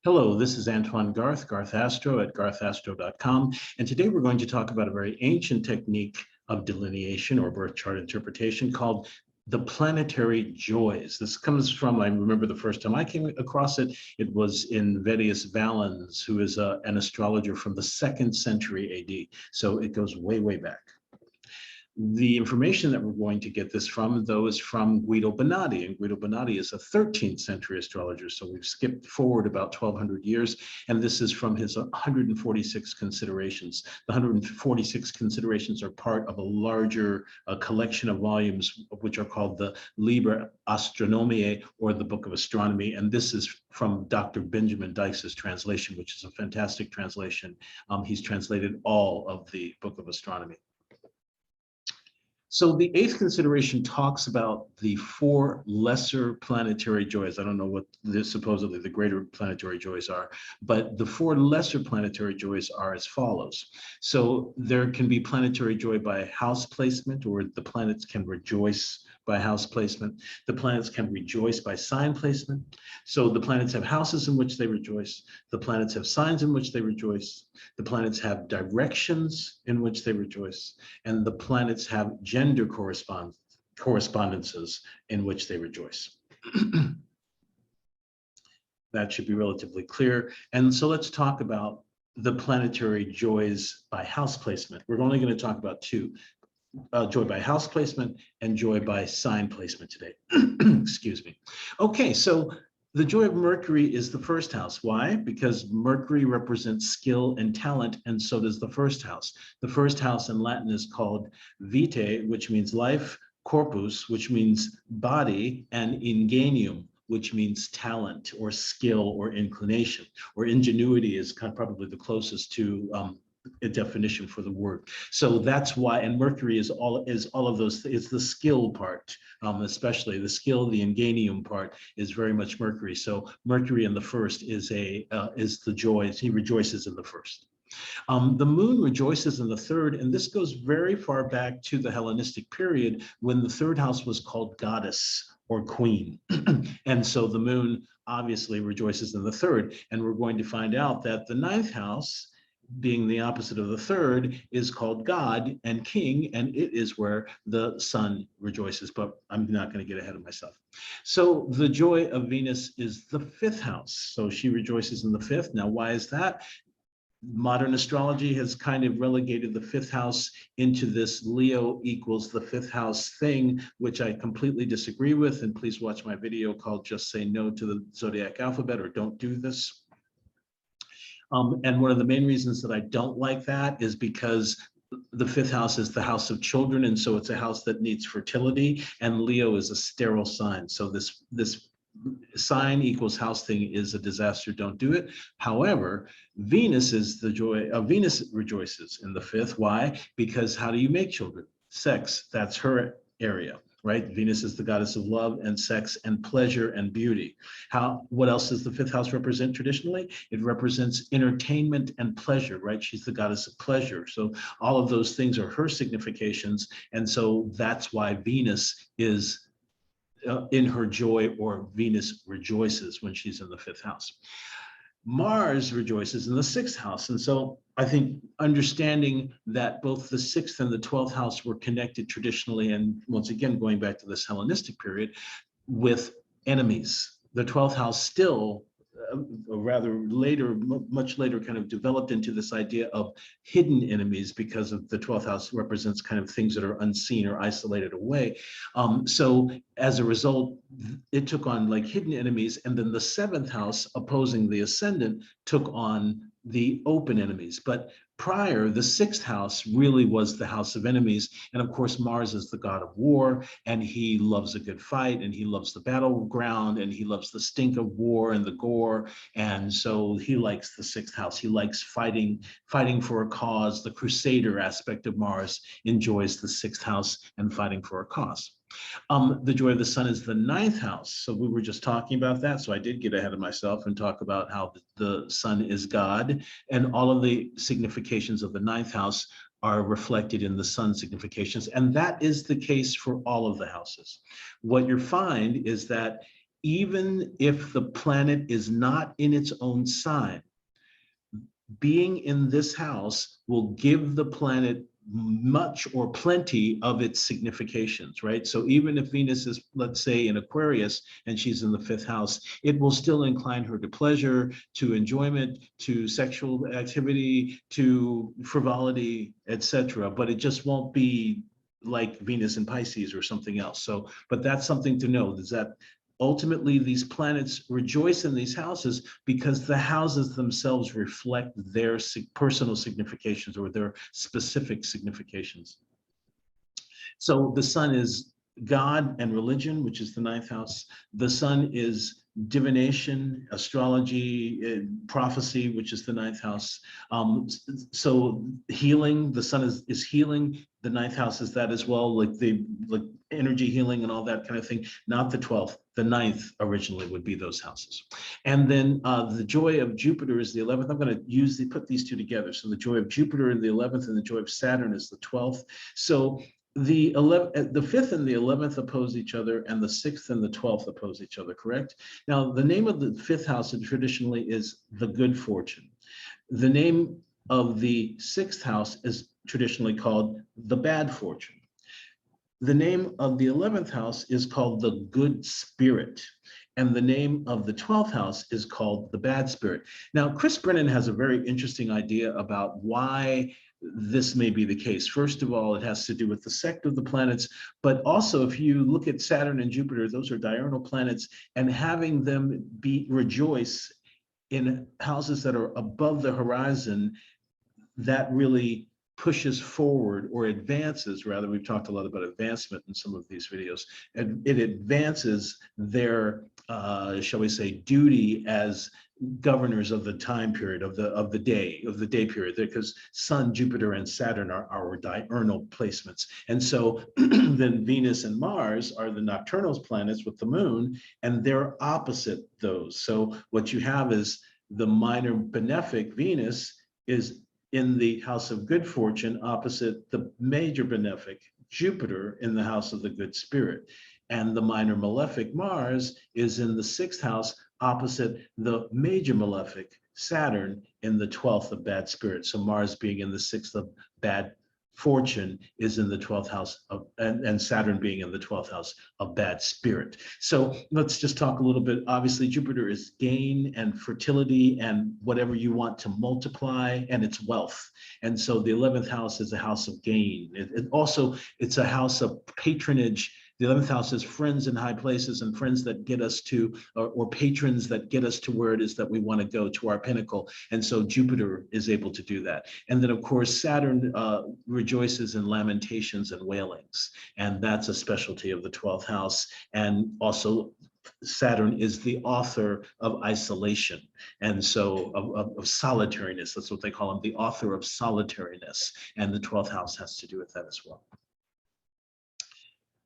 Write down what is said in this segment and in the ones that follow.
Hello, this is Antoine Garthastro at garthastro.com, and today we're going to talk about a very ancient technique of delineation or birth chart interpretation called the planetary joys. This comes from, I remember the first time I came across it, it was in Vettius Valens, who is an astrologer from the 2nd century AD. So it goes way, way back. The information that we're going to get this from, though, is from Guido Bonatti, and Guido Bonatti is a 13th century astrologer, so we've skipped forward about 1200 years, and this is from his 146 considerations. The 146 considerations are part of a larger collection of volumes, which are called the Liber Astronomiae, or the Book of Astronomy, and this is from Dr. Benjamin Dykes' translation, which is a fantastic translation. He's translated all of the Book of Astronomy. So the 8th consideration talks about the 4 lesser planetary joys. I don't know what supposedly the greater planetary joys are, but the 4 lesser planetary joys are as follows. So there can be planetary joy by house placement, or the planets can rejoice by house placement. The planets can rejoice by sign placement. So the planets have houses in which they rejoice. The planets have signs in which they rejoice. The planets have directions in which they rejoice. And the planets have gender correspondences in which they rejoice. That should be relatively clear. And so let's talk about the planetary joys by house placement. We're only going to talk about 2. Joy by house placement and joy by sign placement today. Excuse me. Okay, so the joy of Mercury is the 1st house. Why? Because Mercury represents skill and talent, and so does the 1st house. The 1st house in Latin is called vitae, which means life, corpus, which means body, and ingenium, which means talent or skill or inclination, or ingenuity is probably the closest to a definition for the word. So that's why, and Mercury is all of those. It's the skill part, especially the skill. The ingenium part is very much Mercury. So Mercury in the 1st is the joy. He rejoices in the 1st. The moon rejoices in the 3rd, and this goes very far back to the Hellenistic period when the 3rd house was called goddess or queen. And so the moon obviously rejoices in the 3rd, and we're going to find out that the 9th house, being the opposite of the 3rd, is called God and King, and it is where the sun rejoices, but I'm not going to get ahead of myself. So the joy of Venus is the 5th house, so she rejoices in the 5th. Now, why is that? Modern astrology has kind of relegated the 5th house into this Leo equals the 5th house thing, which I completely disagree with, and please watch my video called Just Say No to the Zodiac Alphabet, or Don't Do This. And one of the main reasons that I don't like that is because the 5th house is the house of children, and so it's a house that needs fertility, and Leo is a sterile sign. So this sign equals house thing is a disaster. Don't do it. However, Venus is the joy of Venus rejoices in the 5th. Why? Because how do you make children? Sex. That's her area. Right? Venus is the goddess of love and sex and pleasure and beauty. What else does the 5th house represent traditionally? It represents entertainment and pleasure, right? She's the goddess of pleasure. So all of those things are her significations. And so that's why Venus is in her joy, or Venus rejoices when she's in the 5th house. Mars rejoices in the 6th house. And so I think understanding that both the 6th and the 12th house were connected traditionally, and once again, going back to this Hellenistic period, with enemies. The 12th house still, rather later, much later, kind of developed into this idea of hidden enemies, because of the 12th house represents kind of things that are unseen or isolated away. So as a result, it took on like hidden enemies, and then the 7th house, opposing the ascendant, took on the open enemies. But prior, the 6th house really was the house of enemies. And of course, Mars is the god of war, and he loves a good fight, and he loves the battleground, and he loves the stink of war and the gore. And so he likes the 6th house. He likes fighting for a cause. The crusader aspect of Mars enjoys the 6th house and fighting for a cause. The joy of the sun is the 9th house. So we were just talking about that. So I did get ahead of myself and talk about how the sun is God, and all of the significations of the 9th house are reflected in the sun significations. And that is the case for all of the houses. What you find is that even if the planet is not in its own sign, being in this house will give the planet much or plenty of its significations, right? So even if Venus is, let's say, in Aquarius and she's in the 5th house, it will still incline her to pleasure, to enjoyment, to sexual activity, to frivolity, etc. But it just won't be like Venus in Pisces or something else. So, but that's something to know, is that ultimately these planets rejoice in these houses because the houses themselves reflect their personal significations or their specific significations. So the sun is God and religion, which is the 9th house. The sun is divination, astrology, prophecy, which is the 9th house. So healing, the sun is healing. The 9th house is that as well, like energy healing and all that kind of thing. Not the 12th, the 9th originally would be those houses. And then the joy of Jupiter is the 11th. I'm going to put these two together. So the joy of Jupiter in the 11th and the joy of Saturn is the 12th. So the 5th and the 11th oppose each other, and the 6th and the 12th oppose each other, correct? Now, the name of the 5th house traditionally is the good fortune. The name of the 6th house is traditionally called the bad fortune. The name of the 11th house is called the good spirit. And the name of the 12th house is called the bad spirit. Now, Chris Brennan has a very interesting idea about why this may be the case. First of all, it has to do with the sect of the planets, but also if you look at Saturn and Jupiter, those are diurnal planets, and having them rejoice in houses that are above the horizon, that really pushes forward or advances, rather, we've talked a lot about advancement in some of these videos, and it advances their, shall we say, duty as governors of the time period of the day period, because Sun, Jupiter, and Saturn are our diurnal placements. And so then Venus and Mars are the nocturnal planets with the moon, and they're opposite those. So what you have is the minor benefic Venus is in the house of good fortune opposite the major benefic Jupiter in the house of the good spirit. And the minor malefic Mars is in the 6th house opposite the major malefic Saturn in the 12th of bad spirit. So Mars being in the 6th of bad fortune is in the 12th house of, and Saturn being in the 12th house of bad spirit. So let's just talk a little bit. Obviously, Jupiter is gain and fertility and whatever you want to multiply, and it's wealth. And so the 11th house is a house of gain. It's a house of patronage. The 11th house is friends in high places and friends that get us to, or patrons that get us to where it is that we want to go, to our pinnacle. And so Jupiter is able to do that. And then, of course, Saturn rejoices in lamentations and wailings. And that's a specialty of the 12th house. And also, Saturn is the author of isolation. And so of solitariness, that's what they call him, the author of solitariness. And the 12th house has to do with that as well.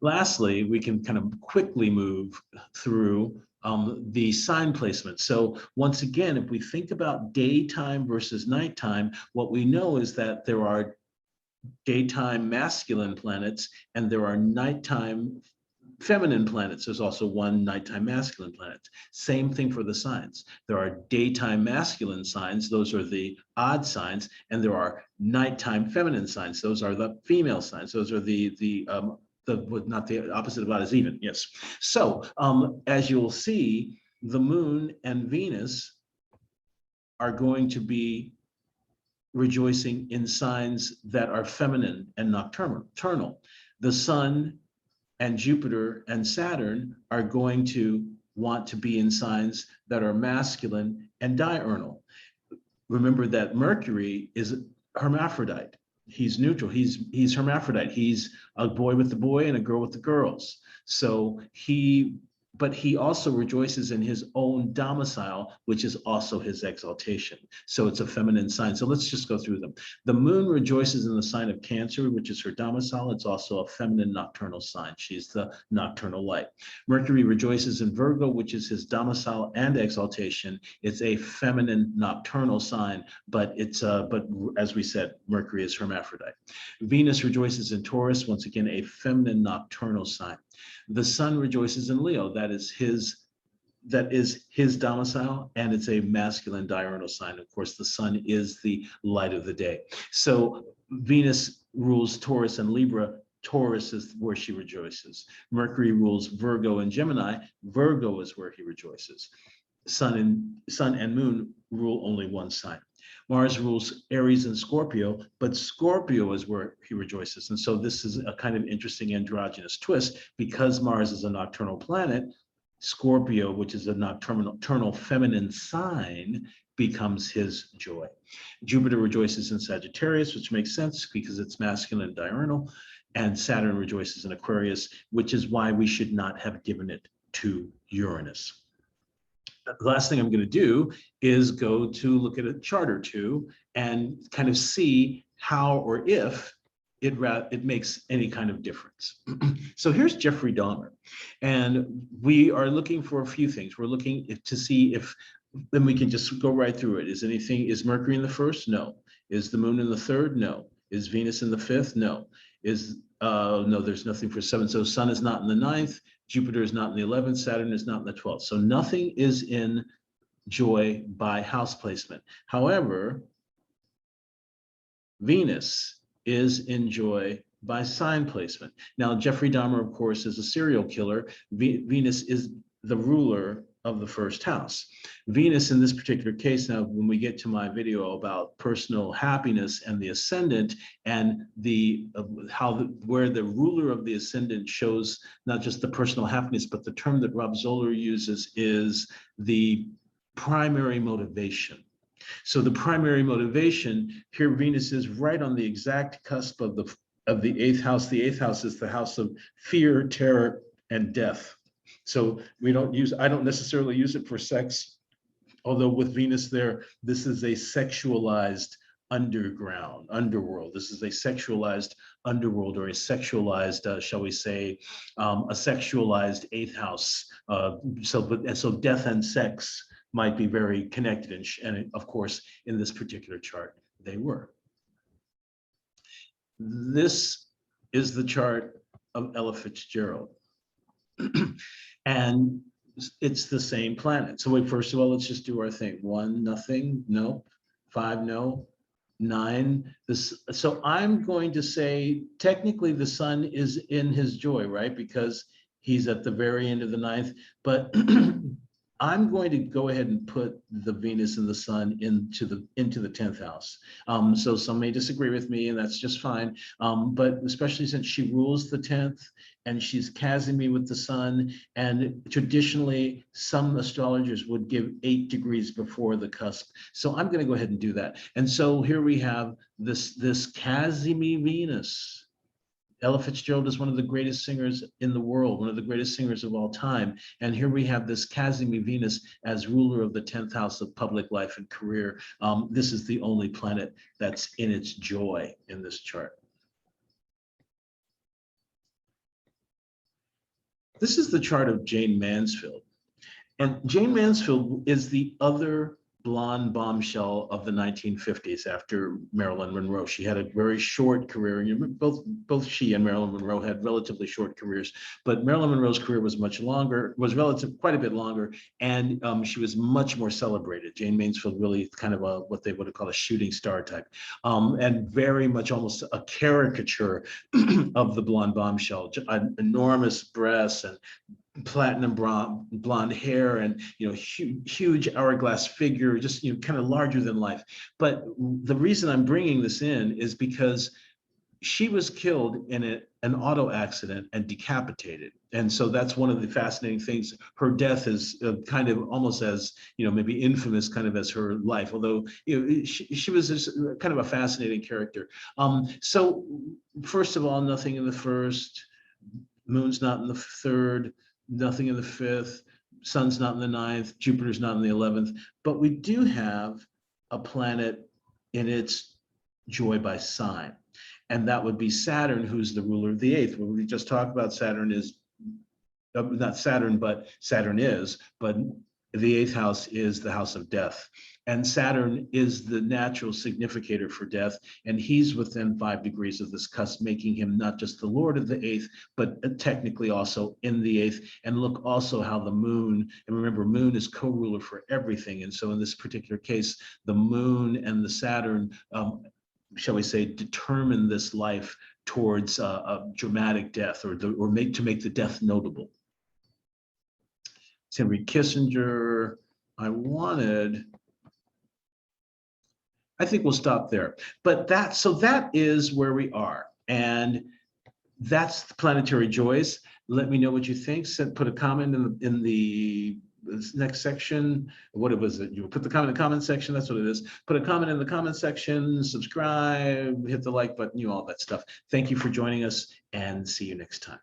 Lastly, we can kind of quickly move through the sign placement. So once again, if we think about daytime versus nighttime, what we know is that there are daytime masculine planets and there are nighttime feminine planets. There's also one nighttime masculine planet. Same thing for the signs. There are daytime masculine signs. Those are the odd signs. And there are nighttime feminine signs. Those are the female signs. Those are not the opposite of odd is even, yes. So as you'll see, the moon and Venus are going to be rejoicing in signs that are feminine and nocturnal. The sun and Jupiter and Saturn are going to want to be in signs that are masculine and diurnal. Remember that Mercury is hermaphrodite. He's neutral. He's hermaphrodite. He's a boy with the boy and a girl with the girls. So but he also rejoices in his own domicile, which is also his exaltation. So it's a feminine sign. So let's just go through them. The moon rejoices in the sign of Cancer, which is her domicile. It's also a feminine nocturnal sign. She's the nocturnal light. Mercury rejoices in Virgo, which is his domicile and exaltation. It's a feminine nocturnal sign, but as we said, Mercury is hermaphrodite. Venus rejoices in Taurus, once again, a feminine nocturnal sign. The sun rejoices in Leo. That is his that is his domicile, and it's a masculine diurnal sign. Of course, the sun is the light of the day. So Venus rules Taurus and Libra. Taurus is where she rejoices. Mercury rules Virgo and Gemini. Virgo is where he rejoices. Sun and Moon rule only one sign. Mars rules Aries and Scorpio, but Scorpio is where he rejoices. And so this is a kind of interesting androgynous twist. Because Mars is a nocturnal planet, Scorpio, which is a nocturnal feminine sign, becomes his joy. Jupiter rejoices in Sagittarius, which makes sense because it's masculine and diurnal, and Saturn rejoices in Aquarius, which is why we should not have given it to Uranus. The last thing I'm going to do is go to look at a chart or two and kind of see how or if it makes any kind of difference. So here's Jeffrey Dahmer, and we are looking for a few things. We're looking to see if, then we can just go right through it. Is Mercury in the first? No. Is the moon in the third? No. Is Venus in the fifth? No. No, there's nothing for seven. So Sun is not in the ninth, Jupiter is not in the 11th, Saturn is not in the 12th. So nothing is in joy by house placement. However, Venus is in joy by sign placement. Now, Jeffrey Dahmer, of course, is a serial killer. Venus is the ruler of the first house. Venus, in this particular case, now when we get to my video about personal happiness and the ascendant, and where the ruler of the ascendant shows not just the personal happiness, but the term that Rob Zoller uses is the primary motivation. So the primary motivation here, Venus is right on the exact cusp of the eighth house. The eighth house is the house of fear, terror, and death. So I don't necessarily use it for sex, although with Venus there, this is a sexualized underworld. This is a sexualized underworld, or a sexualized, shall we say, a sexualized eighth house. So death and sex might be very connected, and of course, in this particular chart, they were. This is the chart of Ella Fitzgerald. And it's the same planet. So first of all, let's just do our thing. 1, nothing, no. 5, no. 9, so I'm going to say, technically the sun is in his joy, right? Because he's at the very end of the 9th, but I'm going to go ahead and put the Venus and the sun into the 10th house. So some may disagree with me, and that's just fine. But especially since she rules the 10th and she's Casimir with the sun, and traditionally some astrologers would give 8 degrees before the cusp. So I'm going to go ahead and do that. And so here we have this Casimir Venus. Ella Fitzgerald is one of the greatest singers in the world, one of the greatest singers of all time. And here we have this Casimir Venus as ruler of the 10th house of public life and career. This is the only planet that's in its joy in this chart. This is the chart of Jane Mansfield. And Jane Mansfield is the other blonde bombshell of the 1950s after Marilyn Monroe. She had a very short career, and both she and Marilyn Monroe had relatively short careers, but Marilyn Monroe's career was much longer, quite a bit longer, and she was much more celebrated. Jane Mansfield really kind of what they would have called a shooting star type, and very much almost a caricature of the blonde bombshell, enormous breasts and platinum blonde hair, and huge hourglass figure, just kind of larger than life. But the reason I'm bringing this in is because she was killed in an auto accident and decapitated, and so that's one of the fascinating things. Her death is kind of almost as maybe infamous kind of as her life, although she was just kind of a fascinating character. So first of all, nothing in the first, moon's not in the third, nothing in the 5th, sun's not in the 9th, Jupiter's not in the 11th, but we do have a planet in its joy by sign, and that would be Saturn, who's the ruler of the 8th. When we just talked about Saturn is, not Saturn, but Saturn is, but The eighth house is the house of death. And Saturn is the natural significator for death. And he's within 5 degrees of this cusp, making him not just the lord of the eighth, but technically also in the eighth. And look also how the moon, and remember, moon is co-ruler for everything. And so in this particular case, the moon and the Saturn, shall we say, determine this life towards a dramatic death, or to make the death notable. Henry Kissinger. I think we'll stop there. But that is where we are. And that's the planetary joys. Let me know what you think. Put a comment in the next section. What was it? You put the comment in the comment section. That's what it is. Put a comment in the comment section, subscribe, hit the like button, all that stuff. Thank you for joining us, and see you next time.